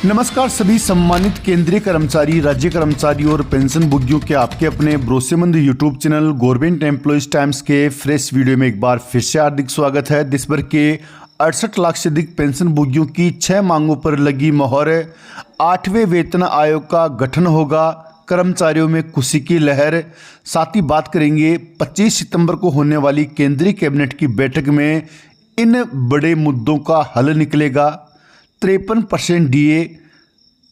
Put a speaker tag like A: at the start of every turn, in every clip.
A: नमस्कार सभी सम्मानित केंद्रीय कर्मचारी, राज्य कर्मचारी और पेंशन भोगियों के आपके अपने भरोसेमंद YouTube channel government employees times के फ्रेश वीडियो में एक बार फिर से हार्दिक स्वागत है। देश भर के 68 लाख से अधिक पेंशन भोगियों की 6 मांगों पर लगी मोहर। 8वें वेतन आयोग का गठन होगा, कर्मचारियों में खुशी की लहर। साथ ही बात करेंगे 25 सितंबर को होने वाली केंद्रीय कैबिनेट की बैठक में इन बड़े मुद्दों का हल निकलेगा। 53% डीए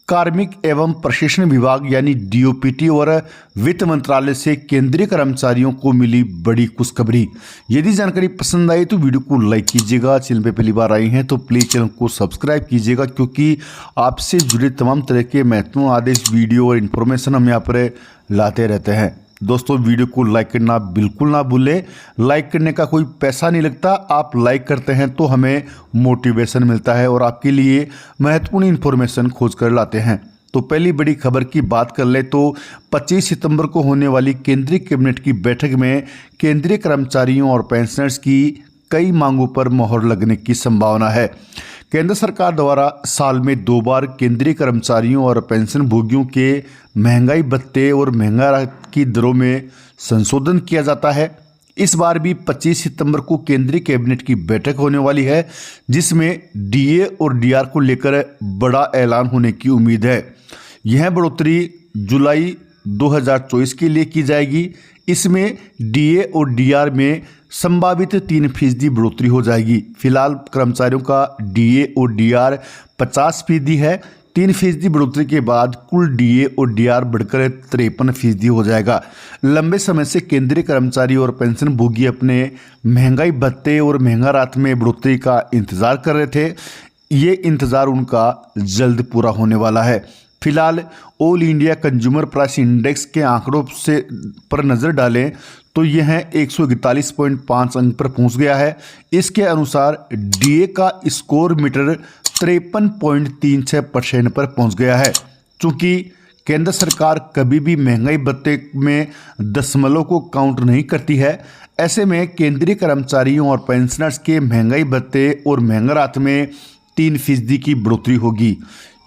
A: कार्मिक एवं प्रशिक्षण विभाग यानी डीओपीटी और वित्त मंत्रालय से केंद्रीय कर्मचारियों को मिली बड़ी खुशखबरी। यदि जानकारी पसंद आई तो वीडियो को लाइक कीजिएगा। चैनल पे पहली बार आई हैं तो प्लीज चैनल को सब्सक्राइब कीजिएगा, क्योंकि आपसे जुड़े तमाम तरह के महत्वपूर्ण आदेश, वीडियो और इन्फॉर्मेशन हम यहाँ पर लाते रहते हैं। दोस्तों, वीडियो को लाइक करना बिल्कुल ना भूलें। लाइक करने का कोई पैसा नहीं लगता, आप लाइक करते हैं तो हमें मोटिवेशन मिलता है और आपके लिए महत्वपूर्ण इन्फॉर्मेशन खोज कर लाते हैं। तो पहली बड़ी खबर की बात कर ले तो 25 सितंबर को होने वाली केंद्रीय कैबिनेट की बैठक में केंद्रीय कर्मचारियों और पेंशनर्स की कई मांगों पर मोहर लगने की संभावना है। केंद्र सरकार द्वारा साल में 2 बार केंद्रीय कर्मचारियों और पेंशन भोगियों के महंगाई भत्ते और महंगाई की दरों में संशोधन किया जाता है। इस बार भी 25 सितंबर को केंद्रीय कैबिनेट की बैठक होने वाली है, जिसमें डीए और डीआर को लेकर बड़ा ऐलान होने की उम्मीद है। यह बढ़ोतरी जुलाई 2024 के लिए की जाएगी। इसमें डीए और डीआर में संभावित 3% बढ़ोतरी हो जाएगी। फिलहाल कर्मचारियों का डीए और डीआर 50% है। 3% बढ़ोतरी के बाद कुल डीए और डीआर बढ़कर 53% हो जाएगा। लंबे समय से केंद्रीय कर्मचारी और पेंशन भोगी अपने महंगाई भत्ते और महंगा रात में बढ़ोतरी का इंतजार कर रहे थे। ये इंतजार उनका जल्द पूरा होने वाला है। फिलहाल all India consumer price index के आंकड़ों से पर नज़र डालें तो यह 141.5 अंक पर पहुंच गया है। इसके अनुसार डीए का स्कोर मीटर 53.36% पर पहुंच गया है। चूंकि केंद्र सरकार कभी भी महंगाई भत्ते में दशमलव को काउंट नहीं करती है, ऐसे में केंद्रीय कर्मचारियों और पेंशनर्स के महंगाई भत्ते और महंगा रात में 3% की बढ़ोतरी होगी।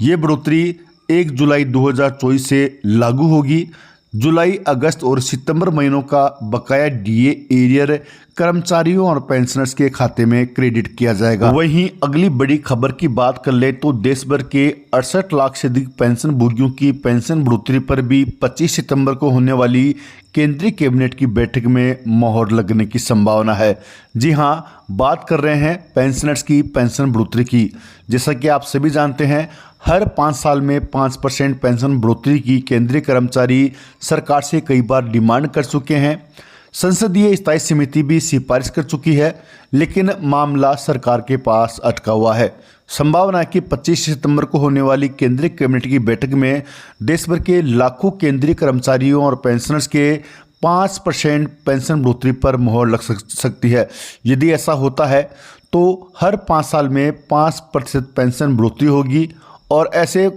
A: ये बढ़ोतरी 1 जुलाई 2024 से लागू होगी। जुलाई, अगस्त और सितंबर महीनों का बकाया डीए एरियर कर्मचारियों और पेंशनर्स के खाते में क्रेडिट किया जाएगा। वहीं अगली बड़ी खबर की बात कर ले तो देश भर के 68 लाख से अधिक पेंशन भोगियों की पेंशन बढ़ोतरी पर भी 25 सितंबर को होने वाली केंद्रीय कैबिनेट की बैठक में मोहर लगने की संभावना है। जी हाँ, बात कर रहे हैं पेंशनर्स की पेंशन बढ़ोतरी की। जैसा कि आप सभी जानते हैं, हर 5 साल में 5% पेंशन बढ़ोतरी की केंद्रीय कर्मचारी सरकार से कई बार डिमांड कर चुके हैं। संसदीय स्थायी समिति भी सिफारिश कर चुकी है, लेकिन मामला सरकार के पास अटका हुआ है। संभावना है कि 25 सितंबर को होने वाली केंद्रीय कैबिनेट की बैठक में देश भर के लाखों केंद्रीय कर्मचारियों और पेंशनर्स के 5% पेंशन बढ़ोतरी पर मोहर लग सकती है। यदि ऐसा होता है तो हर 5 साल में 5% पेंशन बढ़ोतरी होगी और ऐसे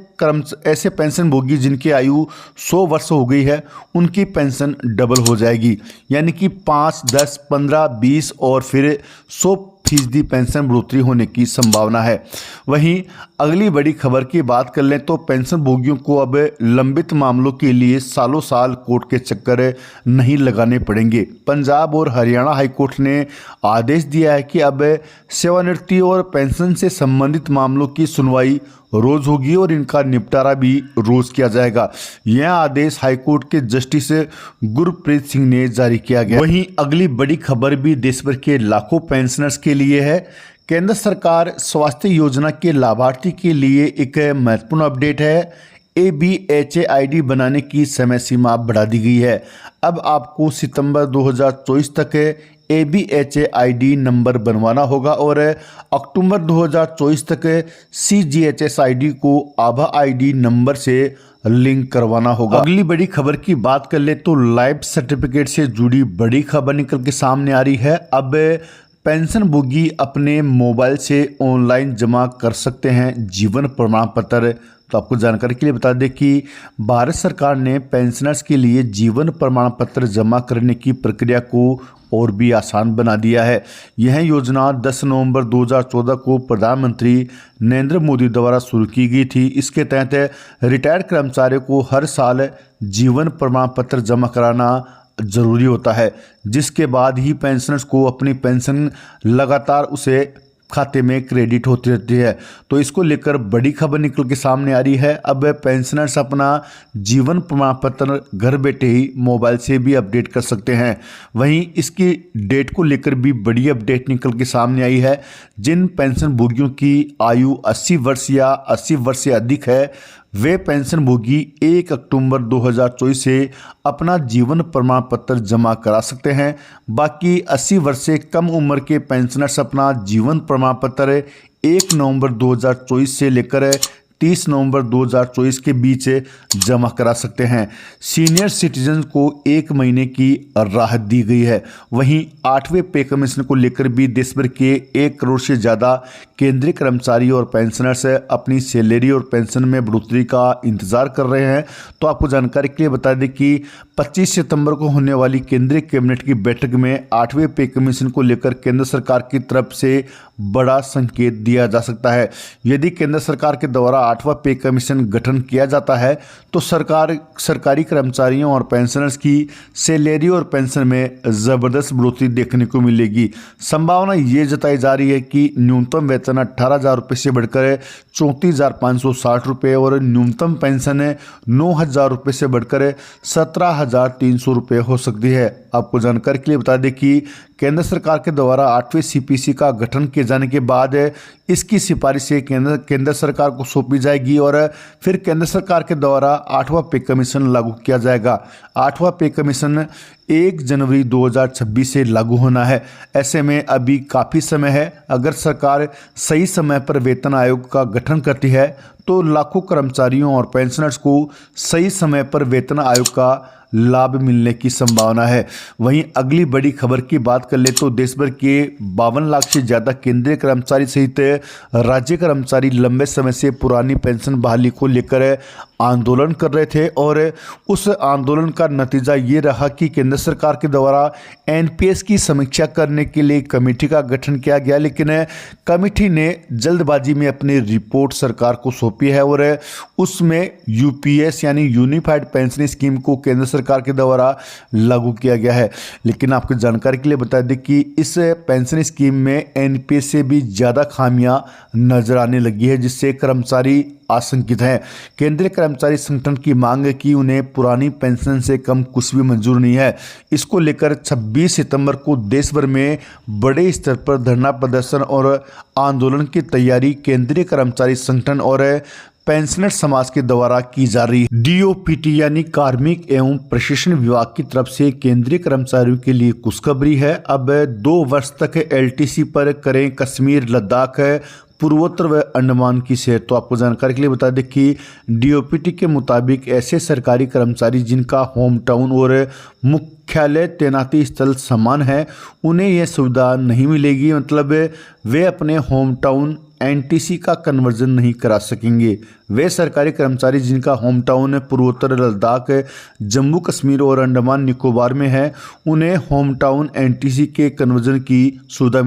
A: पेंशन भोगी जिनकी आयु 100 वर्ष हो गई है, उनकी पेंशन डबल हो जाएगी। यानी कि 5, 10, 15, 20 और फिर 100% पेंशन बढ़ोतरी होने की संभावना है। वहीं अगली बड़ी खबर की बात कर लें तो पेंशन भोगियों को अब लंबित मामलों के लिए सालों साल कोर्ट के चक्कर नहीं लगाने पड़ेंगे। पंजाब और हरियाणा हाईकोर्ट ने आदेश दिया है कि अब सेवानिवृत्ति और पेंशन से संबंधित मामलों की सुनवाई रोज होगी और इनका निपटारा भी रोज किया जाएगा। यह आदेश हाईकोर्ट के जस्टिस गुरप्रीत सिंह ने जारी किया गया। वहीं अगली बड़ी खबर भी देश भर के लाखों पेंशनर्स के लिए है। केंद्र सरकार स्वास्थ्य योजना के लाभार्थी के लिए एक महत्वपूर्ण अपडेट है। ABHA बनाने की समय सीमा बढ़ा दी गई है। अब आपको सितंबर 2024 तक ABHA नंबर बनवाना होगा और अक्टूबर 2024 तक CGHS को आभा ID नंबर से लिंक करवाना होगा। अगली बड़ी खबर की बात कर ले तो लाइफ सर्टिफिकेट से जुड़ी बड़ी खबर निकल के सामने आ रही है। अब पेंशनभोगी अपने मोबाइल से ऑनलाइन जमा कर सकते हैं जीवन प्रमाण पत्र। तो आपको जानकारी के लिए बता दें कि भारत सरकार ने पेंशनर्स के लिए जीवन प्रमाण पत्र जमा करने की प्रक्रिया को और भी आसान बना दिया है। यह योजना 10 नवंबर 2014 को प्रधानमंत्री नरेंद्र मोदी द्वारा शुरू की गई थी। इसके तहत रिटायर्ड कर्मचारियों को हर साल जीवन प्रमाण पत्र जमा कराना जरूरी होता है, जिसके बाद ही पेंशनर्स को अपनी पेंशन लगातार उसे खाते में क्रेडिट होती रहती है। तो इसको लेकर बड़ी खबर निकल के सामने आ रही है। अब पेंशनर्स अपना जीवन प्रमाण पत्र घर बैठे ही मोबाइल से भी अपडेट कर सकते हैं। वहीं इसकी डेट को लेकर भी बड़ी अपडेट निकल के सामने आई है। जिन पेंशनभोगियों की आयु 80 वर्ष या 80 वर्ष से अधिक है, वे पेंशनभोगी 1 अक्टूबर 2024 से अपना जीवन प्रमाण पत्र जमा करा सकते हैं। बाकी 80 वर्ष से कम उम्र के पेंशनर्स अपना जीवन प्रमाण पत्र 1 नवंबर 2024 से लेकर 30 नवंबर 2024 के बीच जमा करा सकते हैं। सीनियर सिटीजन को 1 महीने की राहत दी गई है। वहीं 8वें पे कमीशन को लेकर भी देश भर के 1 करोड़ से ज़्यादा केंद्रीय कर्मचारी और पेंशनर्स अपनी सैलरी और पेंशन में बढ़ोतरी का इंतजार कर रहे हैं। तो आपको जानकारी के लिए बता दें कि 25 सितंबर को होने वाली केंद्रीय कैबिनेट की बैठक में 8वें पे कमीशन को लेकर केंद्र सरकार की तरफ से बड़ा संकेत दिया जा सकता है। यदि केंद्र सरकार के द्वारा 8वां पे कमीशन गठन किया जाता है तो सरकारी कर्मचारियों और पेंशनर्स की सैलरी और पेंशन में ज़बरदस्त बढ़ोतरी देखने को मिलेगी। संभावना ये जताई जा रही है कि न्यूनतम वेतन 18,000 रुपये से बढ़कर 34,560 रुपये और न्यूनतम पेंशन 9,000 रुपये से बढ़कर 17,300 रुपये हो सकती है। आपको जानकारी के लिए बता दें कि केंद्र सरकार के द्वारा 8वें सीपीसी का गठन किए जाने के बाद इसकी सिफारिशें केंद्र सरकार को सौंपी जाएगी और फिर केंद्र सरकार के द्वारा 8वां पे कमीशन लागू किया जाएगा। 8वां पे कमीशन 1 जनवरी 2026 से लागू होना है। ऐसे में अभी काफ़ी समय है। अगर सरकार सही समय पर वेतन आयोग का गठन करती है तो लाखों कर्मचारियों और पेंशनर्स को सही समय पर वेतन आयोग का लाभ मिलने की संभावना है। वहीं अगली बड़ी खबर की बात कर ले तो देश भर के 52 लाख से ज़्यादा केंद्रीय कर्मचारी सहित राज्य कर्मचारी लंबे समय से पुरानी पेंशन बहाली को लेकर आंदोलन कर रहे थे और उस आंदोलन का नतीजा ये रहा कि केंद्र सरकार के द्वारा एनपीएस की समीक्षा करने के लिए कमेटी का गठन किया गया, लेकिन कमेटी ने जल्दबाजी में अपनी रिपोर्ट सरकार को सौंपी है और उसमें यूपीएस यानी यूनिफाइड पेंशन स्कीम को केंद्र सरकार के द्वारा लागू किया गया है। लेकिन आपको जानकारी के लिए बता दें कि इस पेंशन स्कीम में एनपीएस से भी ज़्यादा खामियां नजर आने लगी है, जिससे कर्मचारी आशंकित हैं। केंद्रीय कर्मचारी संगठन की मांग है कि उन्हें पुरानी पेंशन से कम कुछ भी मंजूर नहीं है। इसको लेकर 26 सितंबर को देश भर में बड़े स्तर पर धरना प्रदर्शन और आंदोलन की तैयारी केंद्रीय कर्मचारी संगठन और पेंशनर समाज के द्वारा की जा रही है। डीओपीटी यानी कार्मिक एवं प्रशिक्षण विभाग की तरफ से केंद्रीय कर्मचारियों के लिए खुशखबरी है। अब 2 वर्ष तक एलटीसी पर करें कश्मीर, लद्दाख, पूर्वोत्तर व अंडमान की सैर। तो आपको जानकारी के लिए बता दें कि डीओपीटी के मुताबिक ऐसे सरकारी कर्मचारी जिनका होम टाउन और मुख्यालय तैनाती स्थल समान है, उन्हें यह सुविधा नहीं मिलेगी। मतलब वे अपने होम टाउन एनटीसी का कन्वर्जन नहीं करा सकेंगे। वे सरकारी कर्मचारी जिनका होम टाउन पूर्वोत्तर, लद्दाख, जम्मू कश्मीर और अंडमान निकोबार में है, उन्हें होम टाउन एनटीसी के कन्वर्जन की सुविधा